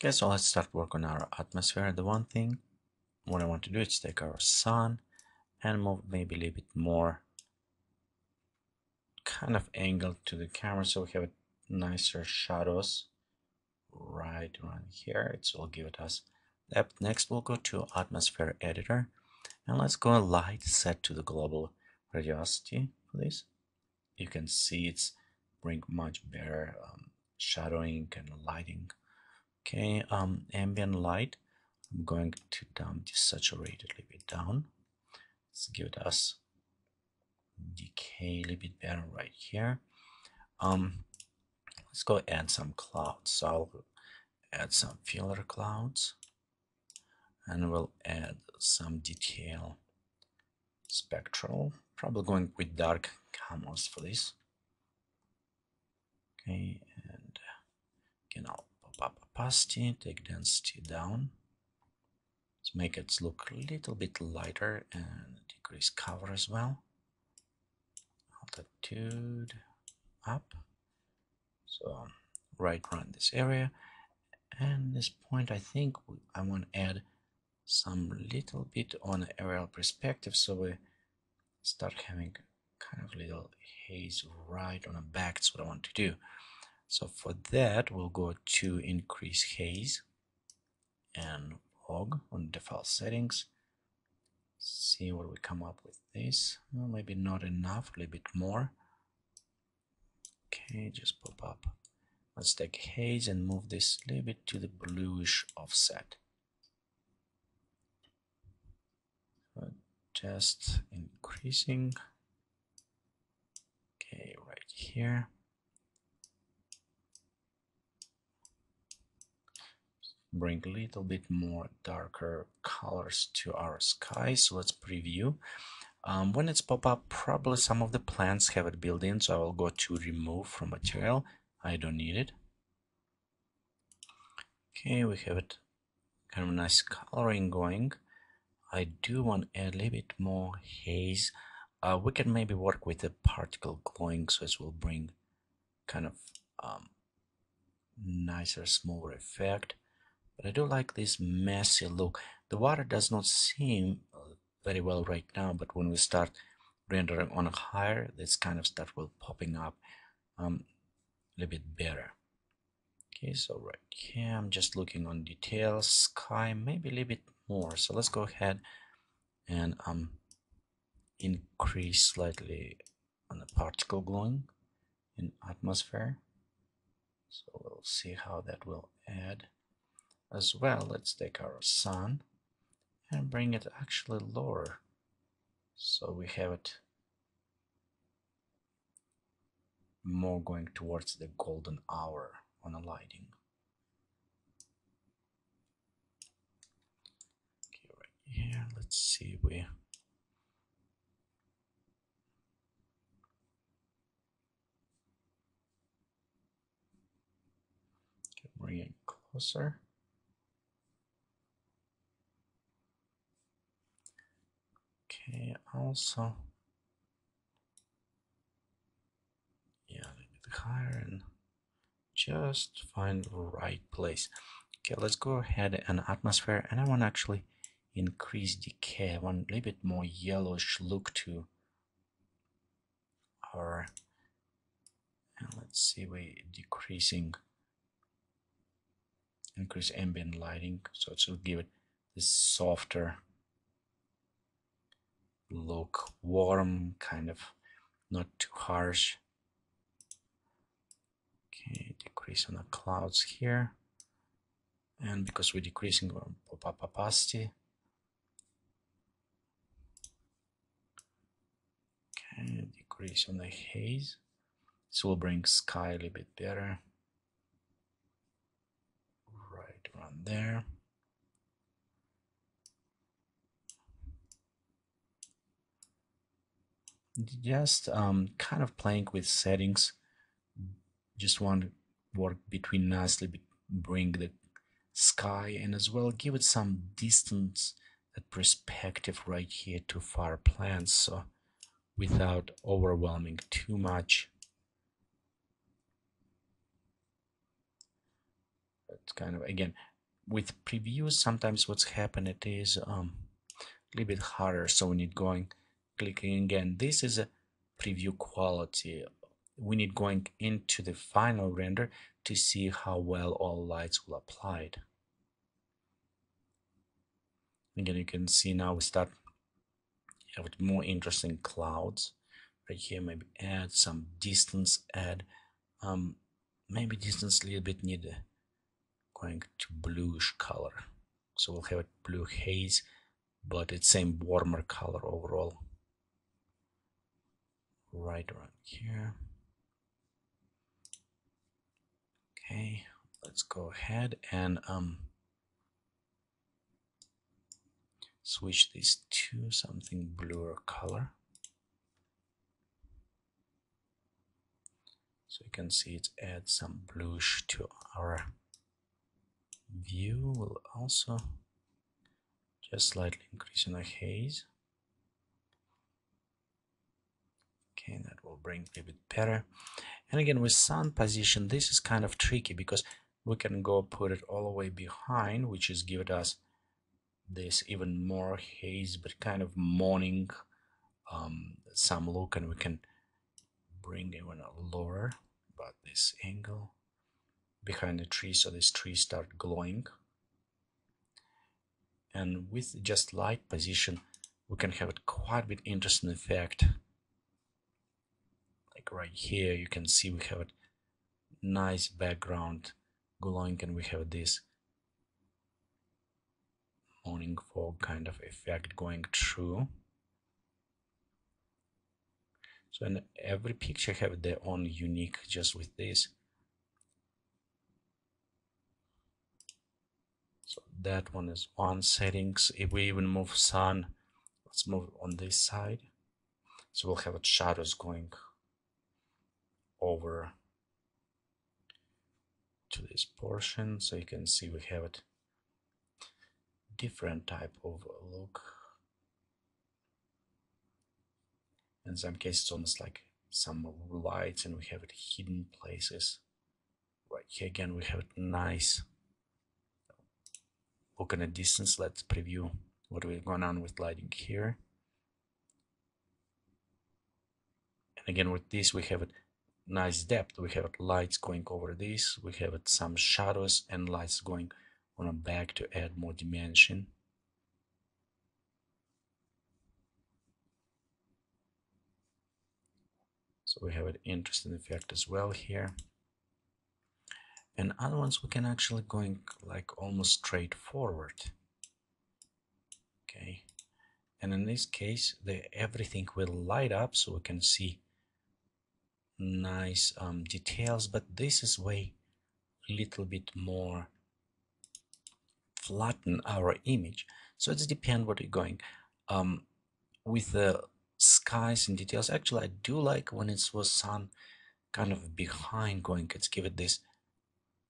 Okay, so let's start work on our atmosphere. The one thing what I want to do is take our sun and move maybe a little bit more kind of angle to the camera so we have nicer shadows right around here. It will give it us depth. Next we'll go to atmosphere editor and let's go light set to the global radiosity for this. You can see it's bring much better shadowing and lighting. Okay, ambient light, I'm going to desaturate it a little bit down. Let's give it us decay a little bit better right here. Let's go add some clouds. So I'll add some filler clouds and we'll add some detail spectral, probably going with dark canvas for this. Okay, and again I'll pop up opacity, take density down. Let's make it look a little bit lighter and decrease cover as well. Altitude up. So right around this area. And this point I think I want to add some little bit on aerial perspective so we start having kind of little haze right on the back. That's what I want to do. So for that we'll go to increase haze and fog on default settings. See what we come up with this. Well, maybe not enough, a little bit more. Okay, just pop up. Let's take haze and move this a little bit to the bluish offset. Just increasing. Okay, right here. Bring a little bit more darker colors to our sky. So let's preview. When it's pop up, probably some of the plants have it built in, so I will go to remove from material. I don't need it. Okay, we have it kind of nice coloring going. I do want to add a little bit more haze. We can maybe work with the particle glowing, so it will bring kind of nicer, smoother effect. But I do like this messy look. The water does not seem very well right now, but when we start rendering on higher, this kind of stuff will popping up a little bit better. Okay, so right here I'm just looking on details, sky, maybe a little bit more. So let's go ahead and increase slightly on the particle glowing in atmosphere. So we'll see how that will add as well. Let's take our sun and bring it actually lower, so we have it more going towards the golden hour on the lighting. Okay, right here, let's see, we can bring it closer. Okay, also, yeah, a little bit higher and just find the right place. Okay, let's go ahead and atmosphere, and I want to actually increase decay. I want a little bit more yellowish look to our, and let's see, we increase ambient lighting, so it will give it this softer look, warm, kind of not too harsh. Okay, decrease on the clouds here, and because we're decreasing our pop-up opacity, okay, decrease on the haze. This will bring sky a little bit better, right around there. Just kind of playing with settings. Just want to work between nicely, bring the sky and as well give it some distance, that perspective right here to far plants, so without overwhelming too much. It's kind of, again, with previews, sometimes what's happened it is a little bit harder. So we need going, clicking again. This is a preview quality. We need going into the final render to see how well all lights will applied. Again, you can see now we start with more interesting clouds. Right here, maybe add some distance, add maybe distance a little bit need going to bluish color. So we'll have a blue haze, but it's same warmer color overall. Right around here. Okay, let's go ahead and switch this to something bluer color. So you can see it adds some bluish to our view. We'll also just slightly increase in the haze. Okay, that will bring it a bit better. And again, with sun position, this is kind of tricky because we can go put it all the way behind, which is give us this even more haze, but kind of morning some look, and we can bring even lower about this angle behind the tree, so this tree start glowing. And with just light position, we can have a quite a bit interesting effect. Like right here, you can see we have a nice background glowing, and we have this morning fog kind of effect going through. So in every picture have their own unique just with this. So that one is one settings. If we even move sun, let's move on this side. So we'll have shadows going over to this portion. So you can see we have it different type of look. In some cases, it's almost like some lights, and we have it hidden places. Right here again, we have it nice. Look in a distance. Let's preview what we're going on with lighting here. And again, with this, we have it nice depth. We have lights going over this. We have it some shadows and lights going on a back to add more dimension. So we have an interesting effect as well here. And other ones we can actually going like almost straight forward. Okay. And in this case, everything will light up, so we can see nice details, but this is way a little bit more flatten our image. So it's depend what you're going. With the skies and details, actually I do like when it was sun kind of behind going, it's give it this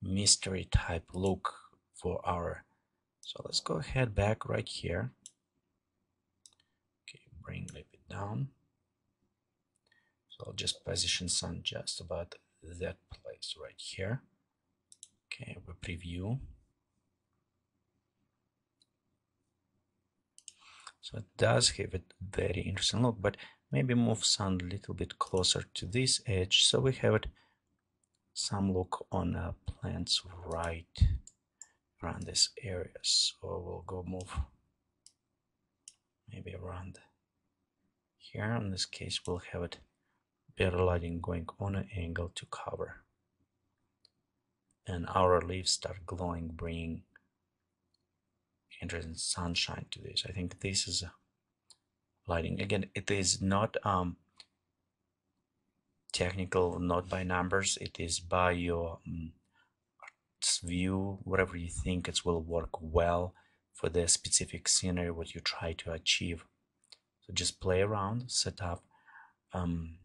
mystery type look for our. So let's go ahead back right here. Okay, bring a little bit down. So I'll just position sun just about that place right here. Okay, we preview. So it does have a very interesting look, but maybe move sun a little bit closer to this edge, so we have it some look on plants right around this area. So we'll go move maybe around here. In this case, we'll have it better lighting going on an angle to cover, and our leaves start glowing, bringing interesting sunshine to this. I think this is lighting. Again, it is not technical, not by numbers. It is by your view, whatever you think it will work well for the specific scenery what you try to achieve. So just play around, set up. On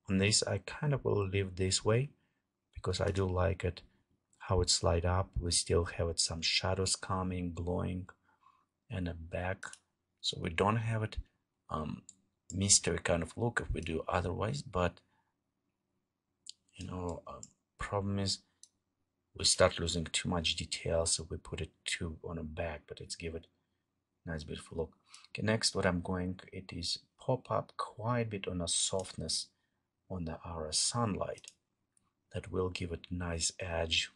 this, I kind of will leave this way because I do like it how it's light up. We still have it some shadows coming, glowing, and a back, so we don't have it mystery kind of look if we do otherwise. But you know, problem is we start losing too much detail, so we put it too on a back, but it's give it nice beautiful look. Okay, next what I'm going, it is pop up quite a bit on a softness on our sunlight. That will give it nice edge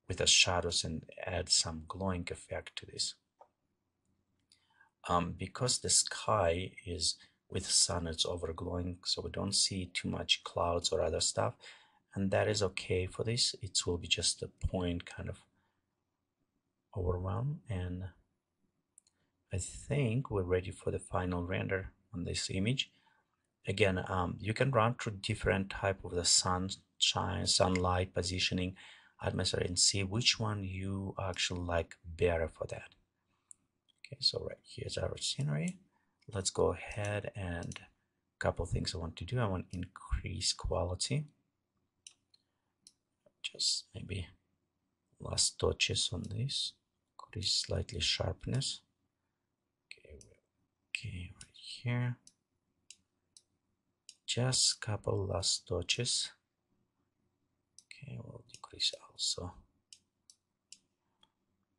with the shadows and add some glowing effect to this. Because the sky is with sun, it's overglowing, so we don't see too much clouds or other stuff, and that is okay for this. It will be just a point kind of overwhelm, and I think we're ready for the final render on this image. Again, you can run through different type of the sunshine, sunlight positioning, atmosphere, and see which one you actually like better for that. Okay, so right here's our scenery. Let's go ahead and a couple things I want to do. I want to increase quality, just maybe last touches on this, increase slightly sharpness. Okay, right here, just couple last touches. Okay, we'll decrease also,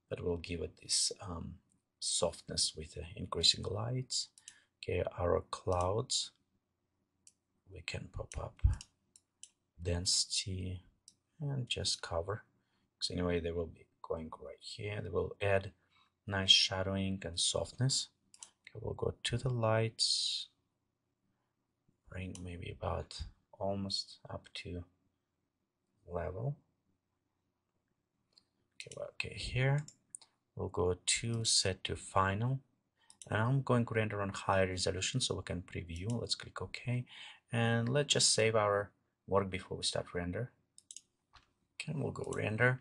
but we'll give it this softness with the increasing lights. Okay, our clouds, we can pop up density and just cover, because anyway they will be going right here. They will add nice shadowing and softness. Okay, we'll go to the lights, bring maybe about almost up to level. Okay, here we'll go to set to final, and I'm going to render on higher resolution so we can preview. Let's click OK, and let's just save our work before we start render. Okay, we'll go render,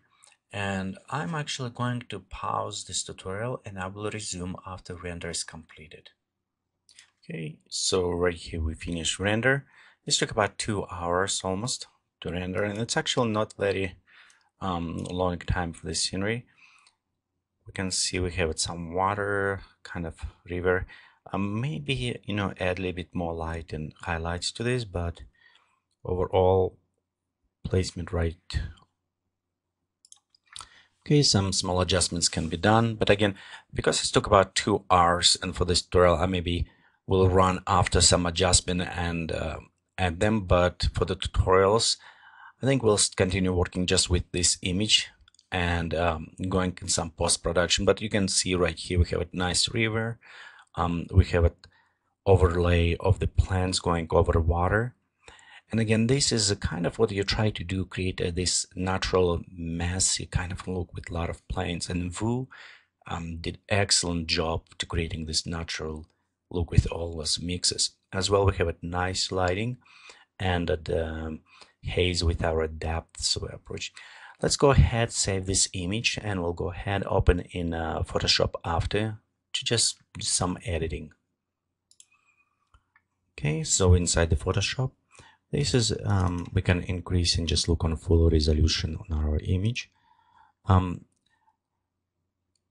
and I'm actually going to pause this tutorial and I will resume after render is completed. Okay, so right here we finished render. This took about 2 hours almost to render, and it's actually not very long time for this scenery. We can see we have some water, kind of river. Maybe, you know, add a little bit more light and highlights to this, but overall placement right. Okay, some small adjustments can be done, but again, because it took about 2 hours, and for this tutorial I maybe will run after some adjustment and add them, but for the tutorials I think we'll continue working just with this image and going in some post-production. But you can see right here we have a nice river, we have an overlay of the plants going over water, and again this is a kind of what you try to do, create this natural messy kind of look with a lot of plants, and Vu did excellent job to creating this natural look with all those mixes. As well, we have a nice lighting and the haze with our depths approach. Let's go ahead, save this image, and we'll go ahead open in Photoshop after to just do some editing. Okay, so inside the Photoshop, this is we can increase and just look on full resolution on our image.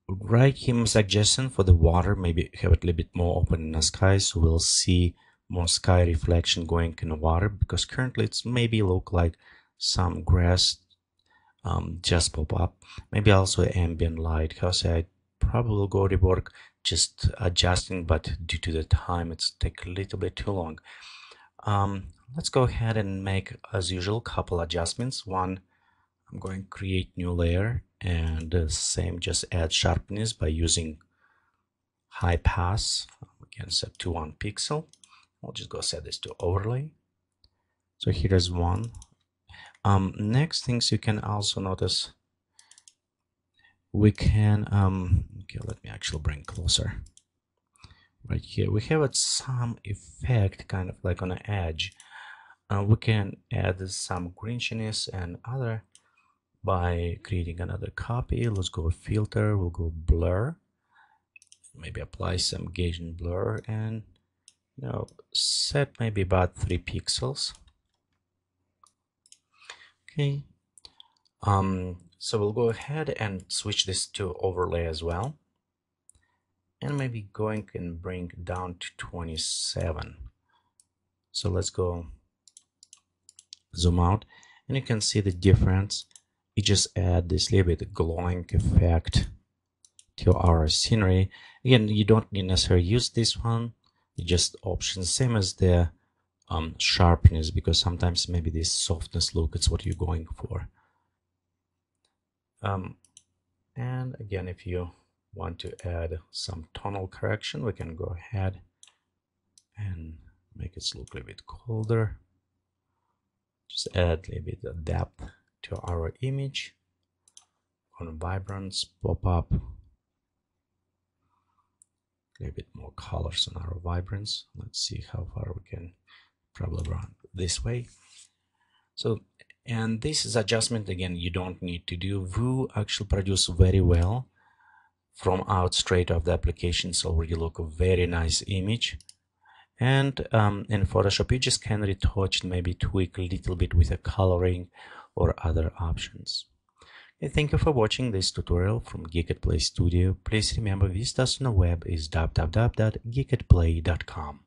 Right here, my suggestion for the water, maybe have it a little bit more open in the sky, so we'll see more sky reflection going in the water, because currently it's maybe look like some grass just pop up. Maybe also ambient light, because I probably will go to work just adjusting, but due to the time it's take a little bit too long. Let's go ahead and make, as usual, couple adjustments. One, I'm going to create new layer, and the same, just add sharpness by using high pass. We can set to 1 pixel. I'll just go set this to overlay. So here's one. Next things you can also notice, we can okay, let me actually bring closer. Right here we have some effect kind of like on the edge. We can add some grinchiness and other by creating another copy. Let's go filter, we'll go blur, maybe apply some Gaussian blur, and you know, set maybe about 3 pixels. Okay, so we'll go ahead and switch this to overlay as well, and maybe going and bring down to 27. So let's go zoom out, and you can see the difference we just add this little bit glowing effect to our scenery. Again, you don't necessarily use this one. You just options same as the sharpness, because sometimes maybe this softness look is what you're going for. And again, if you want to add some tonal correction, we can go ahead and make it look a little bit colder. Just add a little bit of depth to our image. On vibrance, pop up a little bit more colors on our vibrance. Let's see how far we can probably run this way. So, and this is adjustment, again, you don't need to do. Vue actually produce very well from out straight of the application. So already look a very nice image. And in Photoshop, you just can retouch, maybe tweak a little bit with the coloring or other options. Okay, thank you for watching this tutorial from Geek at Play Studio. Please remember, visit us on the web is www.geekatplay.com.